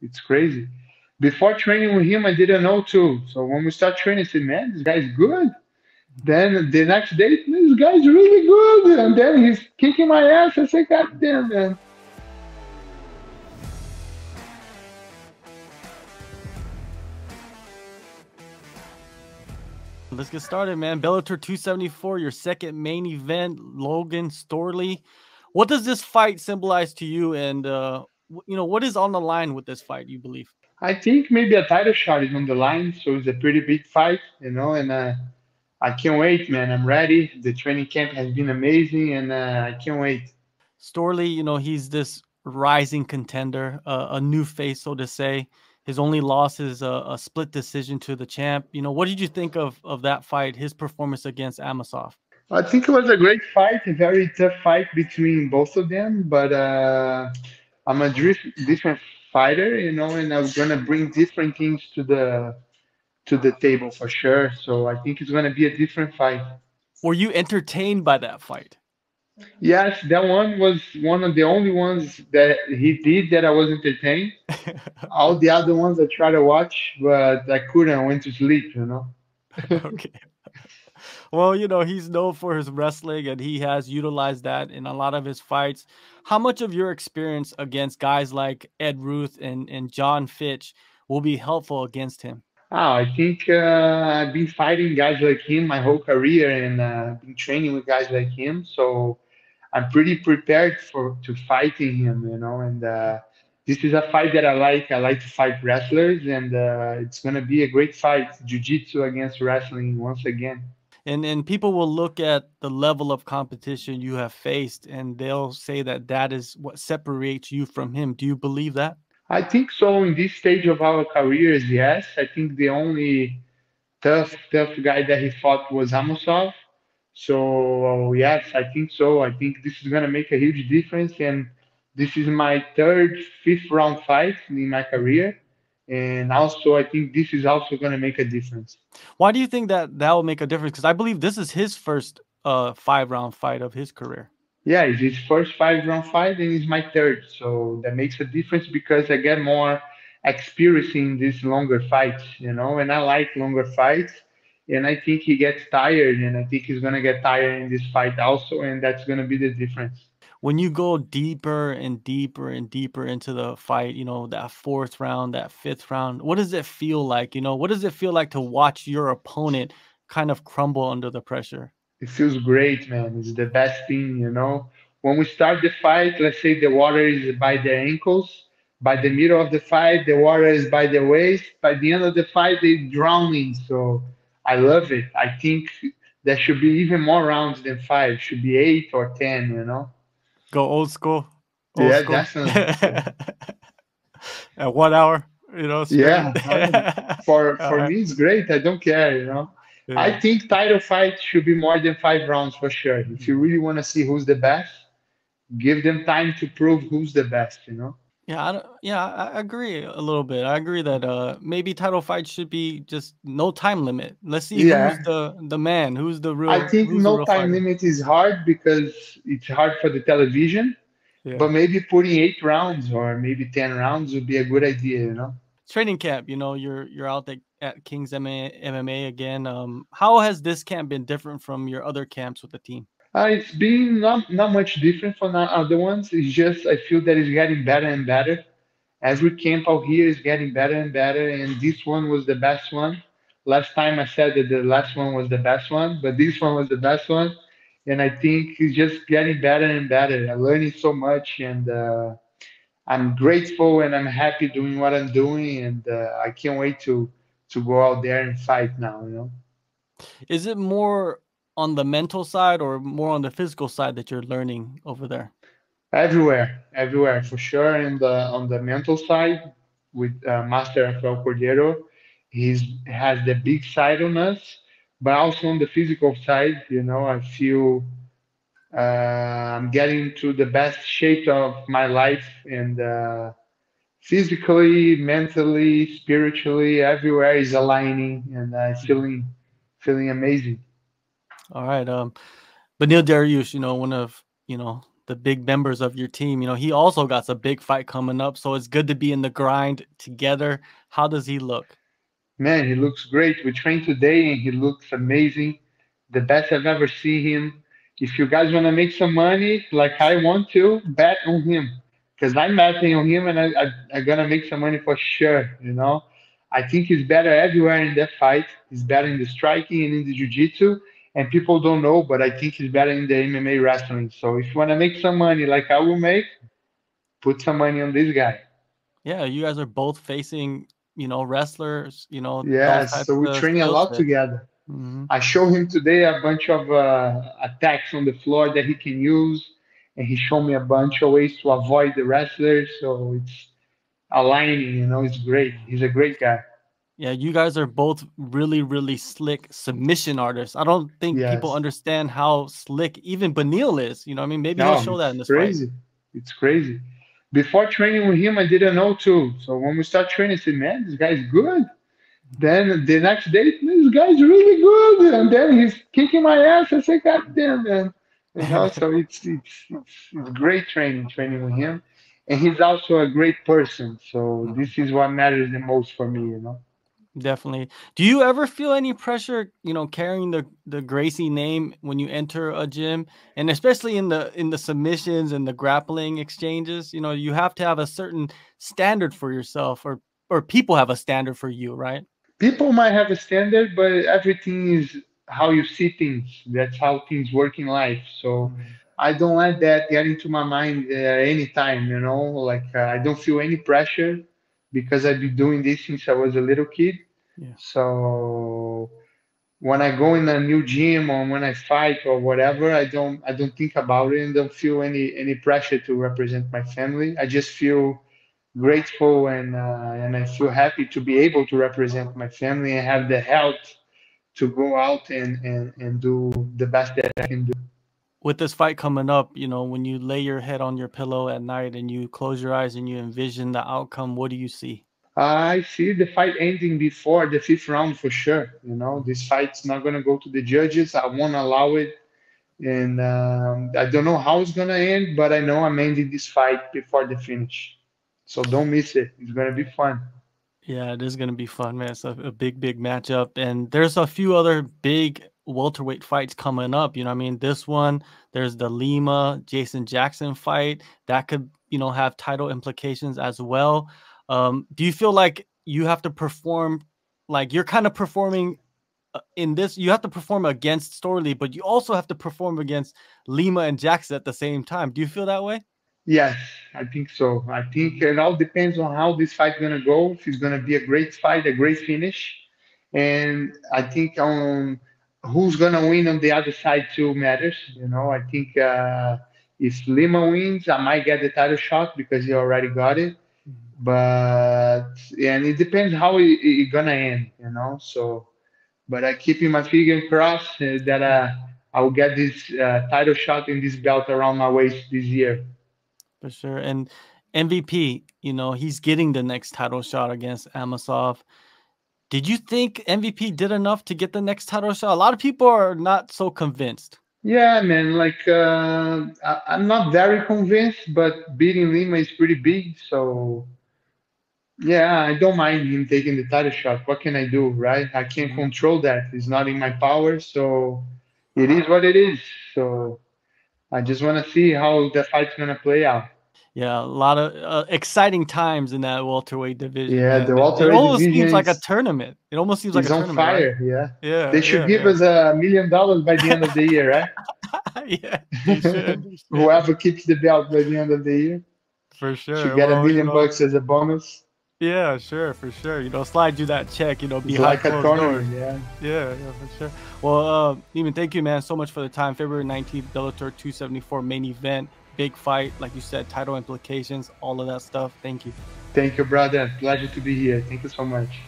It's crazy. Before training with him, I didn't know too. So when we start training, I said, man, this guy's good. Then the next day, this guy's really good. And then he's kicking my ass. I said, God damn, man. Let's get started, man. Bellator 274, your second main event, Logan Storley. What does this fight symbolize to you? And, what is on the line with this fight, you believe? I think maybe a title shot is on the line. So it's a pretty big fight, and I can't wait, man. I'm ready. The training camp has been amazing, and I can't wait. Storley, he's this rising contender, a new face, so to say. His only loss is a split decision to the champ. What did you think of that fight, his performance against Amasov? I think it was a great fight, a very tough fight between both of them. But I'm a different fighter, and I'm gonna bring different things to the table for sure. So I think it's gonna be a different fight. Were you entertained by that fight? Yes, that one was one of the only ones that he did that I was entertained. All the other ones I tried to watch, but I couldn't. I went to sleep. Okay. Well, he's known for his wrestling and he has utilized that in a lot of his fights. How much of your experience against guys like Ed Ruth and John Fitch will be helpful against him? I think I've been fighting guys like him my whole career, and been training with guys like him. So I'm pretty prepared for to fighting him. And this is a fight that I like. I like to fight wrestlers, and it's gonna be a great fight. Jiu-jitsu against wrestling once again. And people will look at the level of competition you have faced and they'll say that that is what separates you from him. Do you believe that? I think so. In this stage of our careers, yes. I think the only tough guy that he fought was Amosov. So yes, I think so. I think this is gonna make a huge difference, and this is my third, fifth round fight in my career, and also I think this is also gonna make a difference. Why do you think that that will make a difference? Because I believe this is his first 5-round fight of his career. Yeah, it's his first 5 round fight, and it's my third, so that makes a difference because I get more experience in these longer fights, and I like longer fights. And I think he gets tired, and I think he's gonna get tired in this fight also, and that's gonna be the difference. When you go deeper and deeper and deeper into the fight, that fourth round, that fifth round, what does it feel like? What does it feel like to watch your opponent kind of crumble under the pressure? It feels great, man. It's the best thing. When we start the fight, let's say the water is by the ankles. By the middle of the fight, the water is by the waist. By the end of the fight, they're drowning. So I love it. I think there should be even more rounds than five. Should be 8 or 10. Go old school, old Yeah, school. definitely. At 1 hour, straight. Yeah, for Alright. me it's great. I don't care. I Yeah. think title fights should be more than 5 rounds for sure. If you really want to see who's the best, give them time to prove who's the best. Yeah, I agree a little bit. I agree that maybe title fights should be just no time limit. Let's see who's Yeah, the man, I think who's the no real time fighter. limit is hard because it's hard for the television, Yeah. but maybe putting 8 rounds or maybe 10 rounds would be a good idea. Training camp, you're out there at King's MMA again. How has this camp been different from your other camps with the team? It's been not much different from the other ones. It's just I feel that it's getting better and better. Every camp out here is getting better and better, and this one was the best one. Last time I said that the last one was the best one, but this one was the best one, and I think it's just getting better and better. I'm learning so much, and I'm grateful and I'm happy doing what I'm doing, and I can't wait to go out there and fight now. Is it more on the mental side or more on the physical side that you're learning over there? Everywhere for sure. And on the mental side, with Master Rafael Cordeiro, he's has the big side on us, but also on the physical side, I feel I'm getting to the best shape of my life, and physically, mentally, spiritually, everywhere is aligning, and feeling amazing. All right. But Neil Dariush, one of the big members of your team. You know, he also got a big fight coming up, so it's good to be in the grind together. How does he look? Man, he looks great. We trained today and he looks amazing. The best I've ever seen him. If you guys want to make some money, like I want to, bet on him. Because I'm betting on him and I'm going to make some money for sure, you know. I think he's better everywhere in that fight. He's better in the striking and in the jiu-jitsu. And people don't know, but I think he's better in the MMA wrestling. So if you want to make some money like I will make, put some money on this guy. Yeah, you guys are both facing, you know, wrestlers, you know, those Yes, types so we of train a skill lot sets. together. Hmm. I showed him today a bunch of attacks on the floor that he can use, and he showed me a bunch of ways to avoid the wrestlers. So it's aligning, you know, it's great. He's a great guy. Yeah, you guys are both really, really slick submission artists. I don't think people Yes. understand how slick even Benil is. You know what I mean? Maybe he'll No, show that in it's this fight. crazy. It's crazy. Before training with him, I didn't know too. So when we start training, I said, man, this guy's good. Then the next day, this guy's really good, and then he's kicking my ass. I say, God damn, man, you know. So it's great training with him, and he's also a great person. So this is what matters the most for me, you know. Definitely. Do you ever feel any pressure, you know, carrying the Gracie name when you enter a gym, and especially in the submissions and the grappling exchanges? You know, you have to have a certain standard for yourself, or people have a standard for you, right? People might have a standard, but everything is how you see things. That's how things work in life. So Mhm. I don't let that get into my mind anytime, you know. Like I don't feel any pressure because I've been doing this since I was a little kid. Yeah. So when I go in a new gym or when I fight or whatever, I don't think about it and don't feel any pressure to represent my family. I just feel grateful and I feel happy to be able to represent my family and have the health to go out and do the best that I can do. With this fight coming up, you know, when you lay your head on your pillow at night and you close your eyes and you envision the outcome, what do you see? I see the fight ending before the fifth round for sure. You know, Mhm. this fight's not going to go to the judges. I won't allow it. And I don't know how it's going to end, but I know I'm ending this fight before the finish. So don't miss it. It's going to be fun. Yeah, it is gonna be fun, man. It's a big, big matchup, and there's a few other big welterweight fights coming up. You know, what I mean, this one, there's the Lima Jason Jackson fight that could, you know, have title implications as well. Do you feel like you have to perform, like you're kind of performing in this? You have to perform against Storley, but you also have to perform against Lima and Jackson at the same time. Do you feel that way? Yes, I think so. I think Mhm. it all depends on how this fight's gonna go. If it's gonna be a great fight, a great finish, and I think on who's gonna win on the other side too matters. You know, I think if Lima wins, I might get the title shot because he already got it. Mhm. But and it depends how it gonna end. You know, so but I keeping my finger crossed that I will get this title shot in this belt around my waist this year. For sure. And MVP, you know, he's getting the next title shot against Amasov. Did you think MVP did enough to get the next title shot? A lot of people are not so convinced. Yeah, man. Like I'm not very convinced, but beating Lima is pretty big. So yeah, I don't mind him taking the title shot. What can I do, right? I can't Mhm. control that. It's not in my power. So it is what it is. So I just want to see how the fight's gonna play out. Yeah, a lot of exciting times in that welterweight division, Yeah, the man. It welterweight almost division seems like a tournament. It almost seems like is a on tournament, right? fire. Yeah, Yeah, they should yeah, give yeah. us $1 million by the end of the year, right? Yeah, they should. They should. Whoever keeps the belt by the end of the year For should sure. get a Well, you million know, bucks as a bonus. yeah, sure, for sure. You know, slide you that check, you know, It's behind like a closed tournament, doors. yeah. Yeah, yeah, for sure. Well, Neiman, thank you, man, so much for the time. February 19th, Bellator 274 main event, big fight, like you said, title implications, all of that stuff. Thank you. Thank you, brother. Pleasure to be here. Thank you so much.